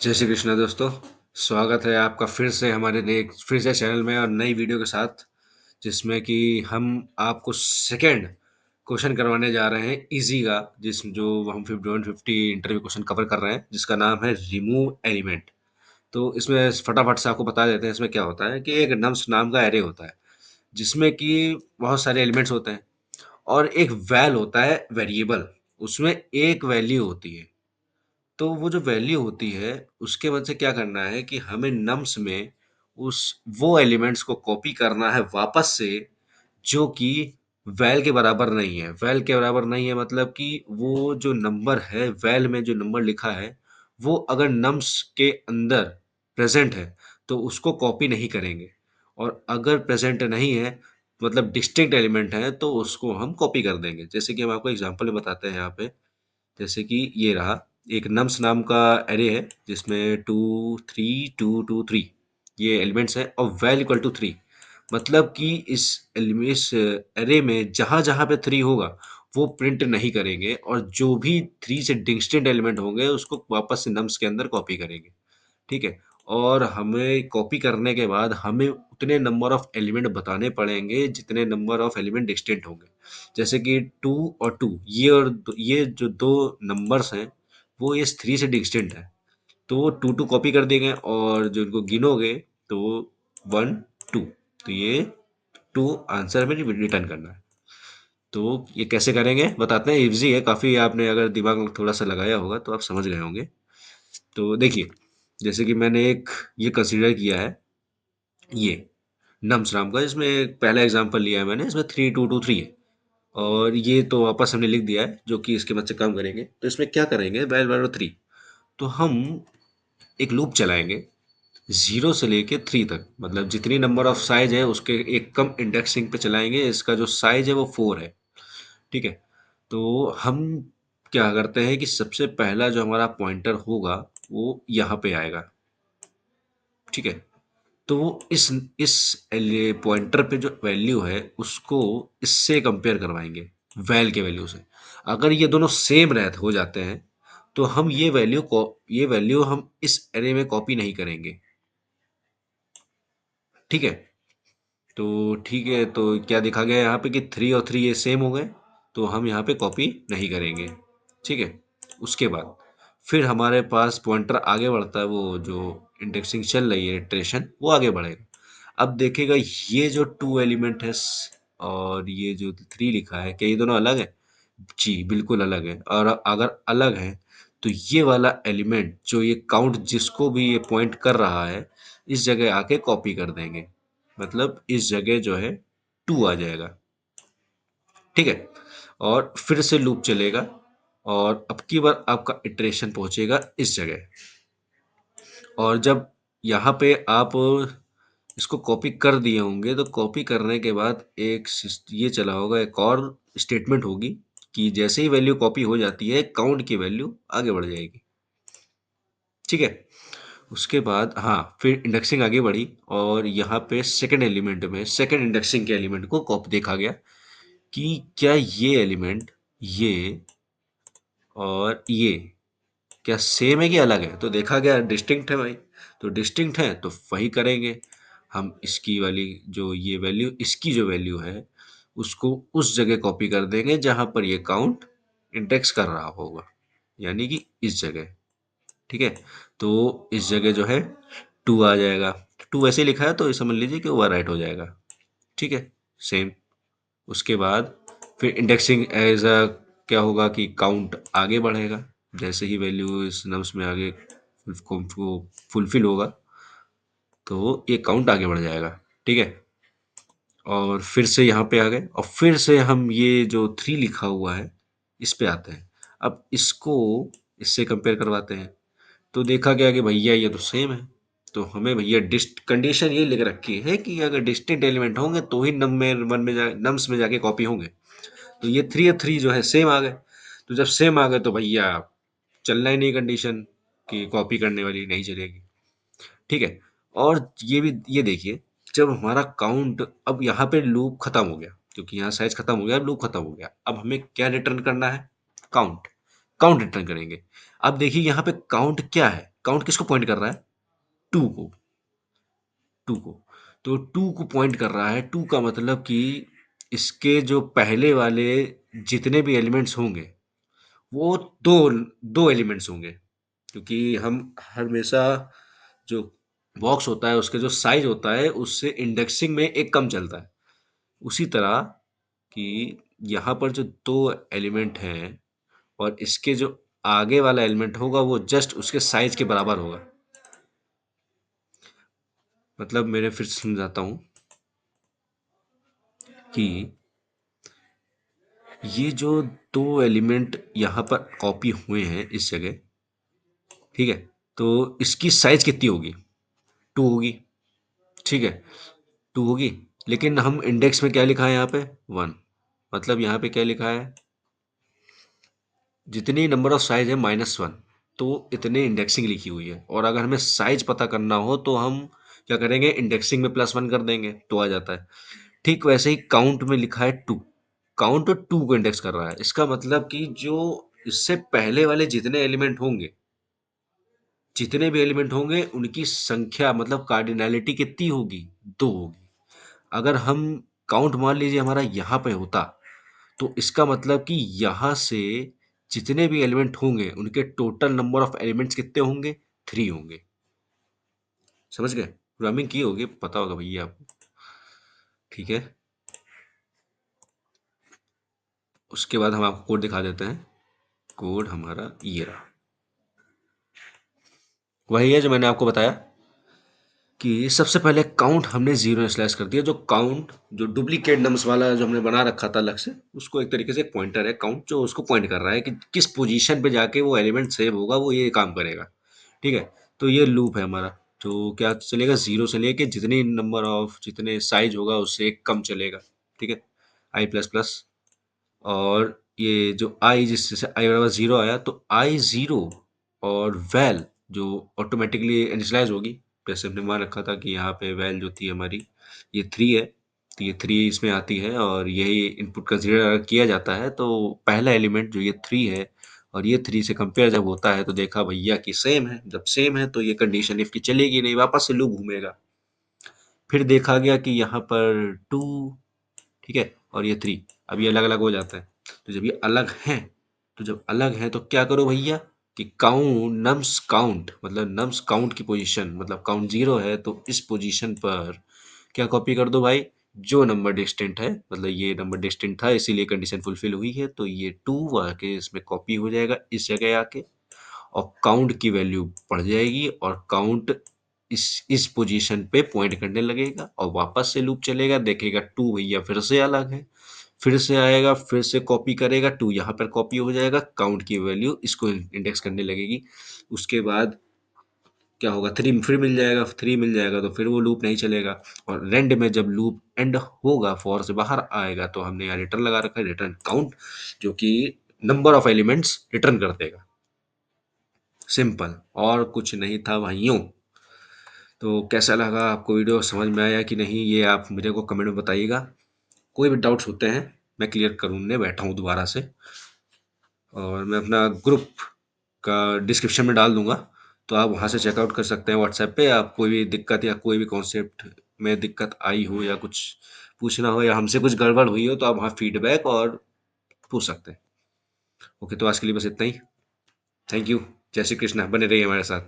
जय श्री कृष्ण दोस्तों। स्वागत है आपका फिर से चैनल में और नई वीडियो के साथ, जिसमें कि हम आपको सेकंड क्वेश्चन करवाने जा रहे हैं इजी का, जिस जो हम 150 इंटरव्यू क्वेश्चन कवर कर रहे हैं, जिसका नाम है रिमूव एलिमेंट। तो इसमें फटाफट से आपको बता देते हैं इसमें क्या होता है कि एक नम्स नाम का एरे होता है, जिसमें कि बहुत सारे एलिमेंट्स होते हैं और एक वैल होता है वेरिएबल। उसमें एक वैल्यू होती है। तो वो जो वैल्यू होती है, उसके वजह से क्या करना है कि हमें नम्स में उस वो एलिमेंट्स को कॉपी करना है वापस से, जो कि वैल के बराबर नहीं है। वैल के बराबर नहीं है मतलब कि वो जो नंबर है, वैल में जो नंबर लिखा है, वो अगर नम्स के अंदर प्रेजेंट है तो उसको कॉपी नहीं करेंगे। और अगर प्रेजेंट नहीं है, मतलब डिस्टिंक्ट एलिमेंट है, तो उसको हम कॉपी कर देंगे। जैसे कि हम आपको एग्जांपल में बताते हैं यहाँ पे। जैसे कि ये रहा, एक नम्स नाम का एरे है, जिसमें 2 3 2 2 3 ये एलिमेंट्स हैं और वैल इक्वल टू 3। मतलब कि इस एरे में जहां जहां पे 3 होगा वो प्रिंट नहीं करेंगे, और जो भी 3 से डिस्टिंक्ट एलिमेंट होंगे उसको वापस से नम्स के अंदर कॉपी करेंगे। ठीक है। और हमें कॉपी करने के बाद हमें उतने नंबर ऑफ एलिमेंट बताने पड़ेंगे जितने नंबर ऑफ एलिमेंट डिस्टिंक्ट होंगे। जैसे कि 2 और 2, ये जो दो नंबर्स हैं, वो इस 3 से डिस्टिंक्ट है। तो 2 कॉपी कर दिए गए, और जो इनको गिनोगे तो 1 2, तो ये 2 आंसर में रिटर्न करना है। तो ये कैसे करेंगे बताते हैं। इजी है काफ़ी, आपने अगर दिमाग थोड़ा सा लगाया होगा तो आप समझ गए होंगे। तो देखिए, जैसे कि मैंने एक ये कंसीडर किया है, ये नम्स नाम का, इसमें एक पहला एग्जांपल लिया है मैंने। इसमें 3 2 2 3 है, और ये तो वापस हमने लिख दिया है, जो कि इसके मत से काम करेंगे। तो इसमें क्या करेंगे, वैल वैल्यू 3। तो हम एक लूप चलाएंगे 0 से लेके 3 तक, मतलब जितनी नंबर ऑफ साइज है उसके एक कम इंडेक्सिंग पे चलाएंगे। इसका जो साइज है वो 4 है। ठीक है। तो हम क्या करते हैं कि सबसे पहला जो हमारा पॉइंटर होगा वो यहाँ पे आएगा। ठीक है। तो इस पॉइंटर पे जो वैल्यू है उसको इससे कंपेयर करवाएंगे, वैल के वैल्यू से। अगर ये दोनों सेम रहते हो जाते हैं तो हम ये वैल्यू हम इस एरे में कॉपी नहीं करेंगे। ठीक है। तो ठीक है, तो क्या दिखा गया यहाँ पे कि 3 और 3 ये सेम हो गए, तो हम यहाँ पे कॉपी नहीं करेंगे। ठीक है। उसके बाद फिर हमारे पास पॉइंटर आगे बढ़ता है, वो जो इंडेक्सिंग चल रही है, इटरेशन, वो आगे बढ़ेगा। अब देखेगा ये जो 2 एलिमेंट है और ये जो 3 लिखा है, क्या ये दोनों अलग है? जी बिल्कुल अलग है। और अगर अलग है तो ये वाला एलिमेंट, जो ये काउंट जिसको भी ये पॉइंट कर रहा है, इस जगह आके कॉपी कर देंगे। मतलब इस जगह जो है 2 आ जाएगा। ठीक है। और फिर से लूप चलेगा, और अब की बार आपका इटरेशन पहुंचेगा इस जगह। और जब यहाँ पे आप इसको कॉपी कर दिए होंगे, तो कॉपी करने के बाद ये चला होगा, एक और स्टेटमेंट होगी कि जैसे ही वैल्यू कॉपी हो जाती है, काउंट की वैल्यू आगे बढ़ जाएगी। ठीक है। उसके बाद हाँ, फिर इंडेक्सिंग आगे बढ़ी, और यहाँ पे सेकंड एलिमेंट में सेकंड इंडेक्सिंग के एलिमेंट को कॉपी देखा गया कि क्या ये एलिमेंट, ये और ये क्या सेम है कि अलग है। तो देखा गया डिस्टिंक्ट है भाई। तो डिस्टिंक्ट है तो वही करेंगे। हम इसकी वाली जो ये वैल्यू, इसकी जो वैल्यू है, उसको उस जगह कॉपी कर देंगे जहां पर ये काउंट इंडेक्स कर रहा होगा, यानी कि इस जगह। ठीक है। तो इस जगह जो है 2 आ जाएगा। 2 ऐसे लिखा है तो ये समझ लीजिए कि ओवर राइट हो जाएगा। ठीक है। सेम। उसके बाद फिर इंडेक्सिंग एज अ क्या होगा कि काउंट आगे बढ़ेगा। जैसे ही वैल्यू इस नम्स में आगे फुलफिल होगा, तो ये काउंट आगे बढ़ जाएगा। ठीक है। और फिर से यहाँ पे आ गए, और फिर से हम ये जो 3 लिखा हुआ है इस पे आते हैं। अब इसको इससे कंपेयर करवाते हैं। तो देखा गया कि भैया ये तो सेम है। तो हमें भैया डिस्ट कंडीशन ये लिख रखी है कि अगर डिस्टिंक्ट एलिमेंट होंगे तो ही नम्स में जाके कॉपी होंगे। तो ये 3 और 3 जो है सेम आ गए। तो जब सेम आ गए तो भैया चलना ही नहीं, कंडीशन कि कॉपी करने वाली नहीं चलेगी। ठीक है। और ये देखिए, जब हमारा काउंट, अब यहाँ पे लूप खत्म हो गया, क्योंकि यहाँ साइज खत्म हो गया, लूप खत्म हो गया। अब हमें क्या रिटर्न करना है? काउंट। काउंट रिटर्न करेंगे। अब देखिए यहाँ पे काउंट क्या है, काउंट किसको पॉइंट कर रहा है? टू को। टू को। तो टू को पॉइंट कर रहा है। टू का मतलब कि इसके जो पहले वाले जितने भी एलिमेंट्स होंगे वो दो दो एलिमेंट्स होंगे, क्योंकि हम हमेशा जो बॉक्स होता है उसके जो साइज होता है उससे इंडेक्सिंग में एक कम चलता है। उसी तरह कि यहाँ पर जो दो एलिमेंट हैं और इसके जो आगे वाला एलिमेंट होगा वो जस्ट उसके साइज के बराबर होगा। मतलब मैंने फिर से समझाता हूँ कि ये जो दो एलिमेंट यहाँ पर कॉपी हुए हैं इस जगह, ठीक है, तो इसकी साइज कितनी होगी? टू होगी, ठीक है, टू होगी। लेकिन हम इंडेक्स में क्या लिखा है यहाँ पे? वन। मतलब यहाँ पे क्या लिखा है? जितनी नंबर ऑफ साइज है माइनस वन, तो इतने इंडेक्सिंग लिखी हुई है। और अगर हमें साइज पता करना हो तो हम क्या करेंगे? इंडेक्सिंग में प्लस वन कर देंगे तो आ जाता है। ठीक वैसे ही काउंट में लिखा है टू। काउंट टू को इंडेक्स कर रहा है। इसका मतलब कि जो इससे पहले वाले जितने एलिमेंट होंगे, जितने भी एलिमेंट होंगे उनकी संख्या मतलब कार्डिनैलिटी कितनी होगी? दो होगी। अगर हम काउंट मान लीजिए हमारा यहाँ पे होता, तो इसका मतलब कि यहाँ से जितने भी एलिमेंट होंगे उनके टोटल नंबर ऑफ एलिमेंट्स कितने होंगे? थ्री होंगे। समझ गए? प्रोग्रामिंग की होगी, पता होगा भैया आपको। ठीक है, उसके बाद हम आपको कोड दिखा देते हैं। कोड हमारा ये रहा, वही है जो मैंने आपको बताया कि सबसे पहले काउंट हमने जीरो स्लैश कर दिया। जो काउंट जो डुप्लीकेट नंबर्स वाला जो हमने बना रखा था अलग से, उसको एक तरीके से एक पॉइंटर है काउंट जो उसको पॉइंट कर रहा है कि किस पोजीशन पे जाके वो एलिमेंट सेव होगा, वो ये काम करेगा। ठीक है, तो ये लूप है हमारा जो क्या चलेगा? जीरो से लेके जितनी नंबर ऑफ जितने साइज होगा उससे एक कम चलेगा। ठीक है, आई प्लस प्लस। और ये जो आई जिससे आई बराबर जीरो आया, तो आई जीरो और वैल जो ऑटोमेटिकली इनिशियलाइज होगी। जैसे हमने मान रखा था कि यहाँ पे वैल जो थी हमारी ये थ्री है, तो ये थ्री इसमें आती है और यही इनपुट कंसीडर किया जाता है। तो पहला एलिमेंट जो ये थ्री है और ये थ्री से कंपेयर जब होता है तो देखा भैया कि सेम है। जब सेम है तो ये कंडीशन इफ की चलेगी नहीं, वापस से लूप घूमेगा। फिर देखा गया कि यहाँ पर टू, ठीक है, और ये थ्री, अब ये अलग अलग हो जाता है। तो जब ये अलग हैं, तो जब अलग हैं तो क्या करो भैया कि काउंट नम्स काउंट, मतलब नम्स काउंट की पोजीशन, मतलब काउंट जीरो है तो इस पोजीशन पर क्या कॉपी कर दो भाई? जो नंबर डिस्टिंक्ट है, मतलब ये नंबर डिस्टिंक्ट था इसीलिए कंडीशन फुलफिल हुई है, तो ये टू आके इसमें कॉपी हो जाएगा इस जगह आके, और काउंट की वैल्यू बढ़ जाएगी और काउंट इस पोजीशन पे पॉइंट करने लगेगा और वापस से लूप चलेगा, देखेगा टू भैया फिर से अलग है, फिर से आएगा, फिर से कॉपी करेगा, टू यहाँ पर कॉपी हो जाएगा, काउंट की वैल्यू इसको इंडेक्स करने लगेगी। उसके बाद क्या होगा? थ्री फिर मिल जाएगा, थ्री मिल जाएगा तो फिर वो लूप नहीं चलेगा। और रेंड में जब लूप एंड होगा, फॉर से बाहर आएगा, तो हमने यहाँ रिटर्न लगा रखा है, रिटर्न काउंट, जो कि नंबर ऑफ एलिमेंट्स रिटर्न कर देगा। सिंपल, और कुछ नहीं था भाइयों। तो कैसा लगा आपको? वीडियो समझ में आया कि नहीं, ये आप मेरे को कमेंट में बताइएगा। कोई भी डाउट्स होते हैं मैं क्लियर करने बैठा हूँ दोबारा से, और मैं अपना ग्रुप का डिस्क्रिप्शन में डाल दूंगा, तो आप वहाँ से चेकआउट कर सकते हैं। व्हाट्सएप पे आप कोई भी दिक्कत या कोई भी कॉन्सेप्ट में दिक्कत आई हो या कुछ पूछना हो या हमसे कुछ गड़बड़ हुई हो तो आप वहाँ फीडबैक और पूछ सकते हैं। ओके, तो आज के लिए बस इतना ही। Thank you. जय श्री कृष्णा, बने रहिए हमारे साथ।